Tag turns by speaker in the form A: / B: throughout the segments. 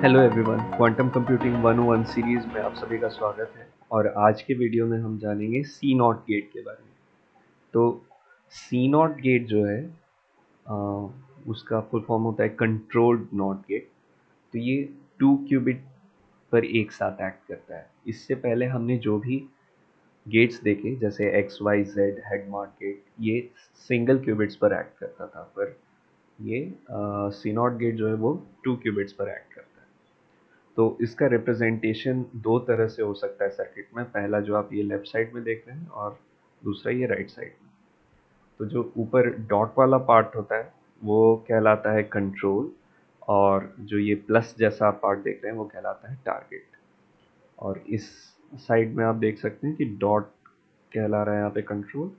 A: Hello everyone, quantum computing 101 series में आप सभी का स्वागत है। और आज के वीडियो में हम जानेंगे सी नॉट गेट के बारे में। तो सी नॉट गेट जो है आ, उसका फुल फॉर्म होता है कंट्रोल्ड नॉट गेट। तो ये 2 क्यूबिट पर एक साथ एक्ट करता है। इससे पहले हमने जो भी गेट्स देखे जैसे X Y Z Hadamard gate, ये सिंगल क्यूबिट्स पर एक्ट करता था, पर ये सी नॉट गेट जो है वो 2 क्यूबिट्स पर एक्ट करता है। तो इसका रिप्रेजेंटेशन दो तरह से हो सकता है सर्किट में। पहला जो आप ये लेफ्ट साइड में देख रहे हैं और दूसरा ये राइट साइड में। तो जो ऊपर डॉट वाला पार्ट होता है वो कहलाता है कंट्रोल, और जो ये प्लस जैसा पार्ट देख रहे हैं वो कहलाता है टारगेट। और इस साइड में आप देख सकते हैं कि डॉट कहला रहा है यहाँ पे कंट्रोल,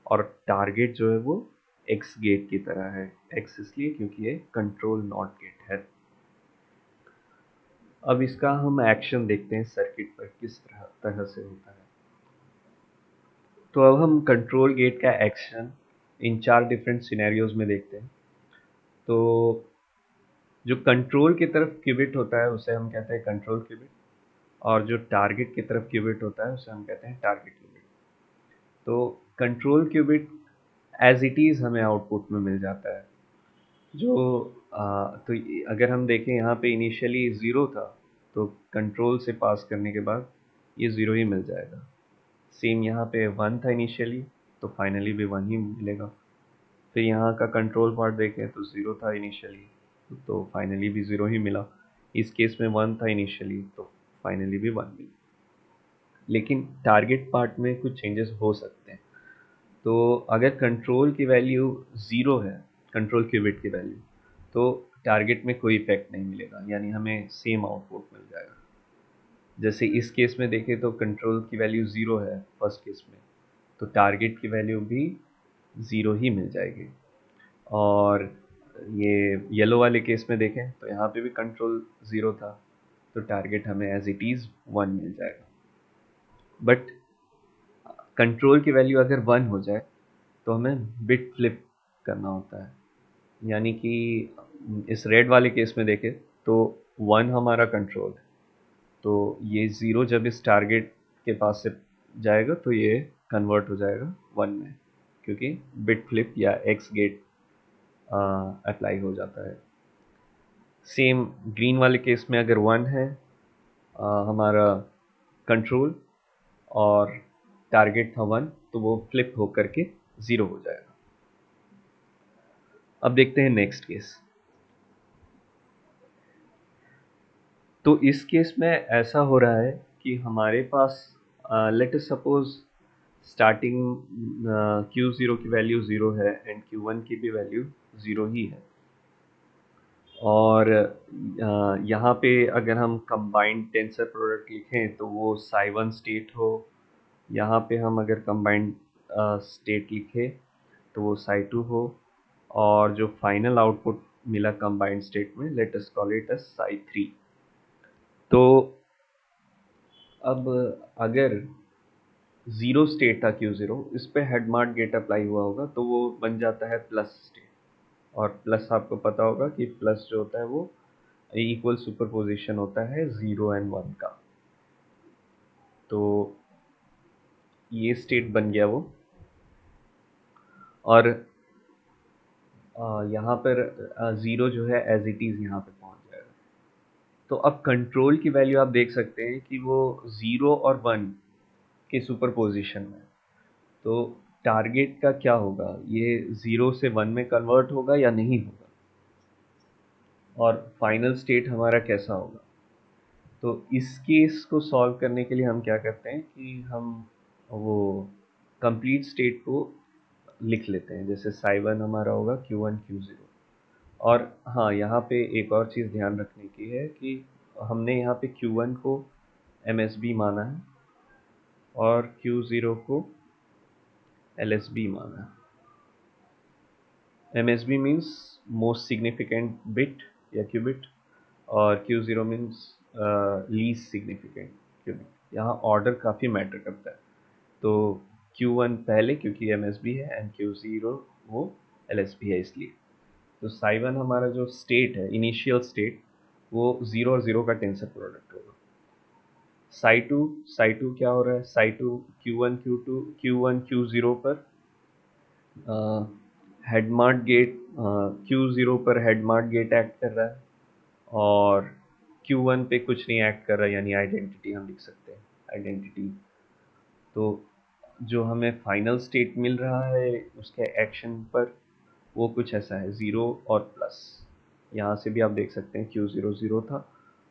A: और टारगेट जो है वो एक्स गेट की तरह है। एक्स इसलिए क्योंकि ये कंट्रोल नॉट गेट है। अब इसका हम एक्शन देखते हैं सर्किट पर किस तरह से होता है। तो अब हम कंट्रोल गेट का एक्शन इन 4 डिफरेंट सिनेरियोज में देखते हैं। तो जो कंट्रोल की तरफ क्यूबिट होता है उसे हम कहते हैं कंट्रोल क्यूबिट, और जो टारगेट की तरफ क्यूबिट होता है उसे हम कहते हैं टारगेट क्यूबिट। तो control qubit as it is हमें आउटपुट में मिल जाता है। जो अगर हम देखें यहाँ पे इनिशियली ज़ीरो था, तो कंट्रोल से पास करने के बाद ये ज़ीरो ही मिल जाएगा। सेम यहाँ पे 1 था इनिशियली, तो फाइनली भी 1 ही मिलेगा। फिर यहाँ का कंट्रोल पार्ट देखें तो 0 था इनिशियली, तो फाइनली भी 0 ही मिला। इस केस में 1 था इनिशियली, तो फाइनली भी 1 मिला। लेकिन टारगेट पार्ट में कुछ चेंजेस हो सकते हैं। तो अगर कंट्रोल की वैल्यू 0 है, कंट्रोल क्यूबिट की वैल्यू, तो टारगेट में कोई इफेक्ट नहीं मिलेगा, यानी हमें सेम आउटपुट मिल जाएगा। जैसे इस केस में देखें तो कंट्रोल की वैल्यू 0 है फर्स्ट केस में, तो टारगेट की वैल्यू भी 0 ही मिल जाएगी। और ये येलो वाले केस में देखें तो यहाँ पे भी कंट्रोल 0 था, तो टारगेट हमें एज इट इज़ 1 मिल जाएगा। बट कंट्रोल की वैल्यू अगर 1 हो जाए तो हमें बिट फ्लिप करना होता है। यानी कि इस रेड वाले केस में देखें तो 1 हमारा कंट्रोल है, तो ये 0 जब इस टारगेट के पास से जाएगा तो ये कन्वर्ट हो जाएगा 1 में, क्योंकि बिट फ्लिप या एक्स गेट अप्लाई हो जाता है। सेम ग्रीन वाले केस में अगर 1 है हमारा कंट्रोल और टारगेट था 1, तो वो फ्लिप होकर के 0 हो जाएगा। अब देखते हैं नेक्स्ट केस। तो इस केस में ऐसा हो रहा है कि हमारे पास let us suppose starting Q0 की वैल्यू 0 है एंड Q1 की भी वैल्यू 0 ही है। और यहाँ पे अगर हम कंबाइंड टेंसर प्रोडक्ट लिखें तो वो psi1 स्टेट हो। यहाँ पे हम अगर कंबाइंड स्टेट लिखें तो वो psi2 हो। और जो फाइनल आउटपुट मिला कंबाइंड स्टेट में, let us call it as psi3। तो अब अगर 0 स्टेट था Q0, इस पे हेड मार्क गेट अप्लाई हुआ होगा तो वो बन जाता है प्लस स्टेट। और प्लस आपको पता होगा कि प्लस जो होता है वो इक्वल सुपरपोजिशन होता है 0 एंड 1 का। तो ये स्टेट बन गया वो। और यहाँ पर 0 जो है एज इट इज़ यहाँ पे पहुँच जाएगा। तो अब कंट्रोल की वैल्यू आप देख सकते हैं कि वो 0 और 1 के सुपरपोजिशन में। तो टारगेट का क्या होगा, ये 0 से 1 में कन्वर्ट होगा या नहीं होगा, और फाइनल स्टेट हमारा कैसा होगा। तो इस केस को सॉल्व करने के लिए हम क्या करते हैं कि हम वो कंप्लीट स्टेट को लिख लेते हैं। जैसे psi1 हमारा होगा Q1 Q0। और हाँ, यहाँ पे एक और चीज़ ध्यान रखने की है कि हमने यहाँ पे Q1 को MSB माना है और Q0 को LSB माना है। MSB means most significant bit या क्यूबिट, और Q0 means least significant qubit. यहाँ ऑर्डर काफ़ी मैटर करता है। तो Q1 पहले क्योंकि MSB है, एंड Q0 वो LSB है इसलिए। तो psi1 हमारा जो स्टेट है, इनिशियल स्टेट, वो 0 और 0 का टेंसर प्रोडक्ट होगा। साई टू क्या हो रहा है, साई टू Q1 Q0 पर हेडमार्ट गेट, Q0 पर हेडमार्ट गेट एक्ट कर रहा है और Q1 पे कुछ नहीं एक्ट कर रहा है, यानी आइडेंटिटी हम लिख सकते हैं आइडेंटिटी। तो जो हमें फाइनल स्टेट मिल रहा है उसके एक्शन पर वो कुछ ऐसा है, 0 और प्लस। यहाँ से भी आप देख सकते हैं Q0 0 था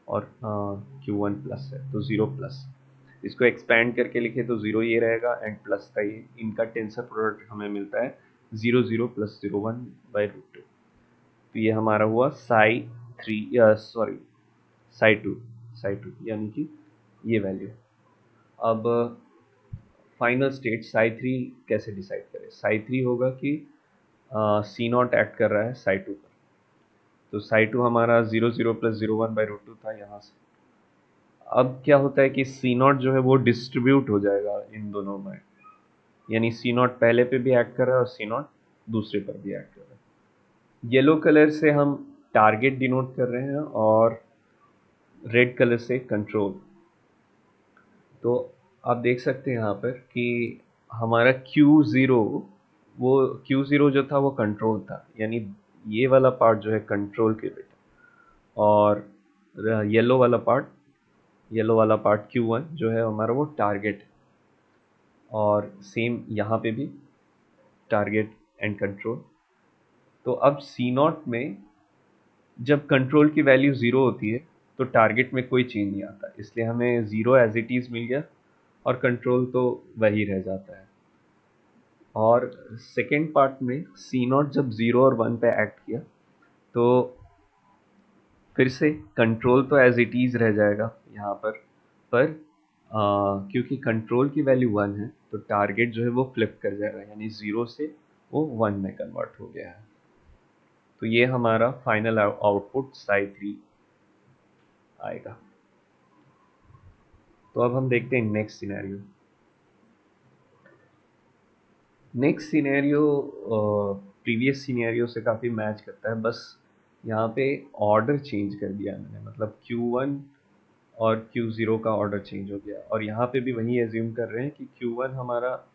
A: और Q1 प्लस है तो 0 प्लस। इसको एक्सपैंड करके लिखे तो 0 ये रहेगा एंड प्लस का ये, इनका टेंसर प्रोडक्ट हमें मिलता है 0 0 प्लस 0 1 बाई रूट 2। तो ये हमारा हुआ साई टू यानी कि ये वैल्यू। अब फाइनल स्टेट साई 3 कैसे डिसाइड करें। साई 3 होगा कि C0 एक्ट कर रहा है साई 2 पर, तो साई 2 हमारा 0 0 प्लस 0 1 बाई रूट 2 था यहाँ से। अब क्या होता है कि C0 जो है वो डिस्ट्रीब्यूट हो जाएगा इन दोनों में, यानी C0 पहले पे भी एक्ट कर रहा है और C0 दूसरे पर भी एक्ट कर रहा है। येलो कलर से हम टारगेट डिनोट कर रहे हैं और रेड कलर से कंट्रोल। तो आप देख सकते हैं यहाँ पर कि हमारा Q0, वो Q0 जो था वो कंट्रोल था, यानी ये वाला पार्ट जो है कंट्रोल के बेटा, और येलो वाला पार्ट Q1 जो है हमारा वो टारगेट है। और सेम यहाँ पे भी टारगेट एंड कंट्रोल। तो अब C0 में जब कंट्रोल की वैल्यू 0 होती है तो टारगेट में कोई चेंज नहीं आता, इसलिए हमें 0 एज इट इज़ मिल गया और कंट्रोल तो वही रह जाता है। और सेकेंड पार्ट में C0 जब 0 और 1 पे एक्ट किया तो फिर से कंट्रोल तो एज इट इज़ रह जाएगा यहाँ पर क्योंकि कंट्रोल की वैल्यू 1 है तो टारगेट जो है वो फ्लिप कर जाएगा, यानी 0 से वो 1 में कन्वर्ट हो गया है। तो ये हमारा फाइनल आउटपुट साई 3 आएगा। तो अब हम देखते हैं next scenario. Next scenario previous scenario से काफ़ी मैच करता है, बस यहाँ पे ऑर्डर चेंज कर दिया मैंने, मतलब Q1 और Q0 का ऑर्डर चेंज हो गया। और यहाँ पे भी वही एज्यूम कर रहे हैं कि Q1 हमारा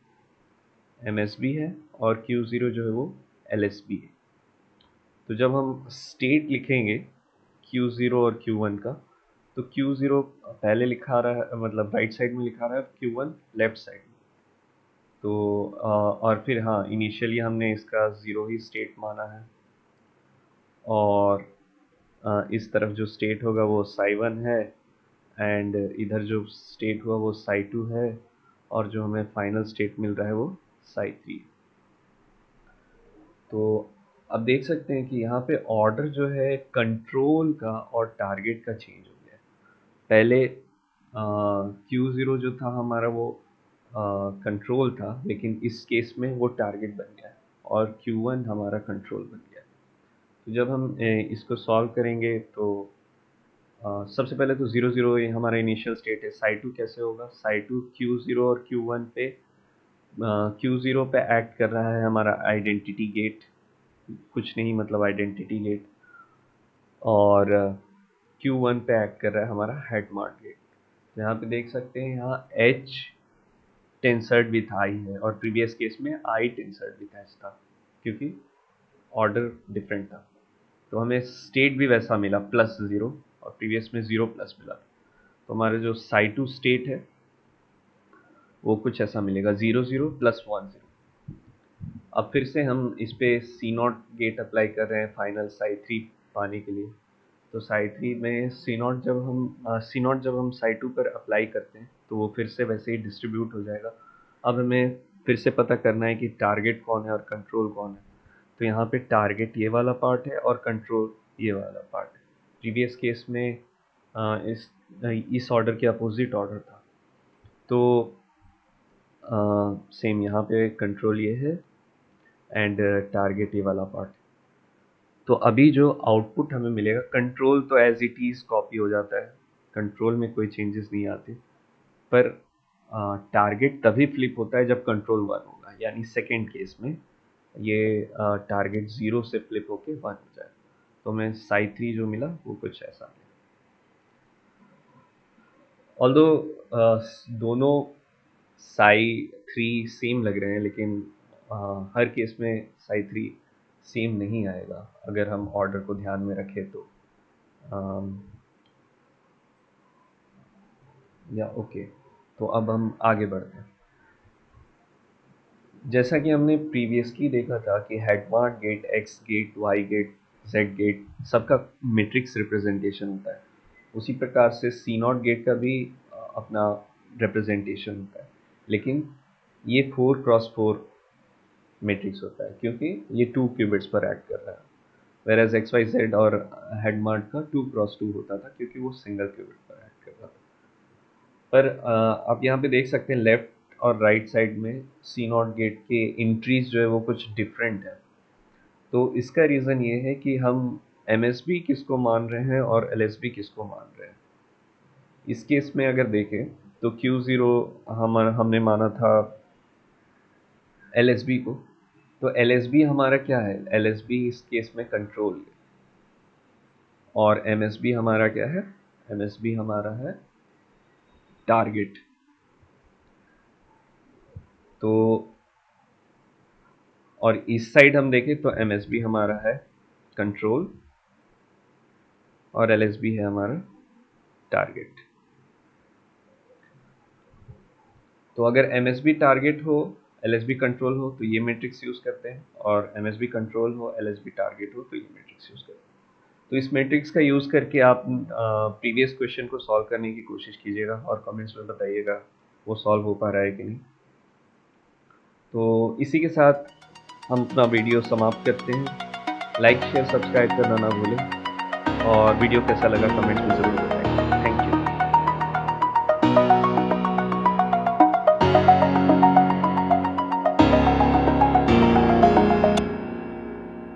A: MSB है और Q0 जो है वो LSB है। तो जब हम स्टेट लिखेंगे Q0 और Q1 का, तो Q0 पहले लिखा रहा है, मतलब राइट साइड में लिखा रहा है, Q1 लेफ्ट साइड में। तो और फिर हाँ, इनिशियली हमने इसका 0 ही स्टेट माना है और इस तरफ जो स्टेट होगा वो साई 1 है एंड इधर जो स्टेट हुआ वो साई 2 है और जो हमें फाइनल स्टेट मिल रहा है वो साई 3। तो अब देख सकते हैं कि यहाँ पे ऑर्डर जो है कंट्रोल का और टारगेट का चेंज हो गया है। पहले Q0 जो था हमारा वो कंट्रोल था, लेकिन इस केस में वो टारगेट बन गया है और Q1 हमारा कंट्रोल बन गया है। तो जब हम इसको सॉल्व करेंगे तो सबसे पहले तो 0 0 ये हमारा इनिशियल स्टेट है। साई 2 कैसे होगा, साई 2 Q0 और Q1 पे Q0 पे एक्ट कर रहा है हमारा आइडेंटिटी गेट, कुछ नहीं मतलब आइडेंटिटी गेट, और Q1 पे एक्ट कर रहा है हमारा हेड मार्क गेट। तो यहाँ पे देख सकते हैं यहाँ H टेंसर्ड विथ I है और प्रीवियस केस में I टेंसर्ड विथ H था, क्योंकि ऑर्डर डिफरेंट था। तो हमें स्टेट भी वैसा मिला +0 और प्रीवियस में 0 प्लस मिला। तो हमारा जो साई 2 स्टेट है वो कुछ ऐसा मिलेगा 0 0 प्लस 1 0। अब फिर से हम इस पे C0 गेट अप्लाई कर रहे हैं फाइनल साई 3 पाने के लिए। तो साई 3 में C0 जब हम साई 2 पर अप्लाई करते हैं तो वो फिर से वैसे ही डिस्ट्रीब्यूट हो जाएगा। अब हमें फिर से पता करना है कि टारगेट कौन है और कंट्रोल कौन है। तो यहाँ पे टारगेट ये वाला पार्ट है और कंट्रोल ये वाला पार्ट है। प्रीवियस केस में इस ऑर्डर के अपोजिट ऑर्डर था। तो सेम यहाँ पे कंट्रोल ये है एंड टारगेट ये वाला पार्ट। तो अभी जो आउटपुट हमें मिलेगा, कंट्रोल तो एज इट इज़ कॉपी हो जाता है, कंट्रोल में कोई चेंजेस नहीं आते, पर टारगेट तभी फ्लिप होता है जब कंट्रोल 1 होगा, यानी सेकेंड केस में ये टारगेट 0 से फ्लिप होके 1 हो जाए। तो हमें साई 3 जो मिला वो कुछ ऐसा है। ऑल्दो दोनों psi 3 सेम लग रहे हैं, लेकिन हर केस में psi 3 सेम नहीं आएगा अगर हम ऑर्डर को ध्यान में रखें तो। या ओके, तो अब हम आगे बढ़ते हैं। जैसा कि हमने प्रीवियसली देखा था कि Hadamard gate, X gate, Y gate, Z gate सबका मैट्रिक्स रिप्रेजेंटेशन होता है। उसी प्रकार से सी नॉट गेट का भी अपना रिप्रेजेंटेशन होता है, लेकिन ये 4x4 मैट्रिक्स होता है क्योंकि ये 2 क्यूबिट्स पर एक्ट कर रहा है, वेरएज एक्स वाई जेड और हेडमार्ट का 2x2 होता था क्योंकि वो सिंगल क्यूबिट पर एक्ट कर रहा था। पर आप यहाँ पे देख सकते हैं लेफ्ट और राइट साइड में सी नॉट गेट के इंट्रीज जो है वो कुछ डिफरेंट है। तो इसका रीज़न ये है कि हम एमएसबी किसको मान रहे हैं और एलएसबी किसको मान रहे हैं। इस केस में अगर देखें तो Q0 हमने माना था एलएसबी को, तो एलएसबी हमारा क्या है, एलएसबी इस केस में कंट्रोल है, और एमएसबी हमारा क्या है, एमएसबी हमारा है टारगेट। तो और इस साइड हम देखें तो एमएसबी हमारा है कंट्रोल और एलएसबी है हमारा टारगेट। तो अगर एमएसबी टारगेट हो, एलएसबी कंट्रोल हो तो ये मैट्रिक्स यूज करते हैं, और एमएसबी कंट्रोल हो, एलएसबी टारगेट हो तो ये मैट्रिक्स यूज करते हैं। तो इस मैट्रिक्स का यूज करके आप प्रीवियस क्वेश्चन को सॉल्व करने की कोशिश कीजिएगा और कमेंट्स में बताइएगा वो सॉल्व हो पा रहा है कि नहीं। तो इसी के साथ हम अपना वीडियो समाप्त करते हैं। लाइक शेयर सब्सक्राइब करना ना भूलें, और वीडियो कैसा लगा कमेंट्स में ज़रूर बताएं।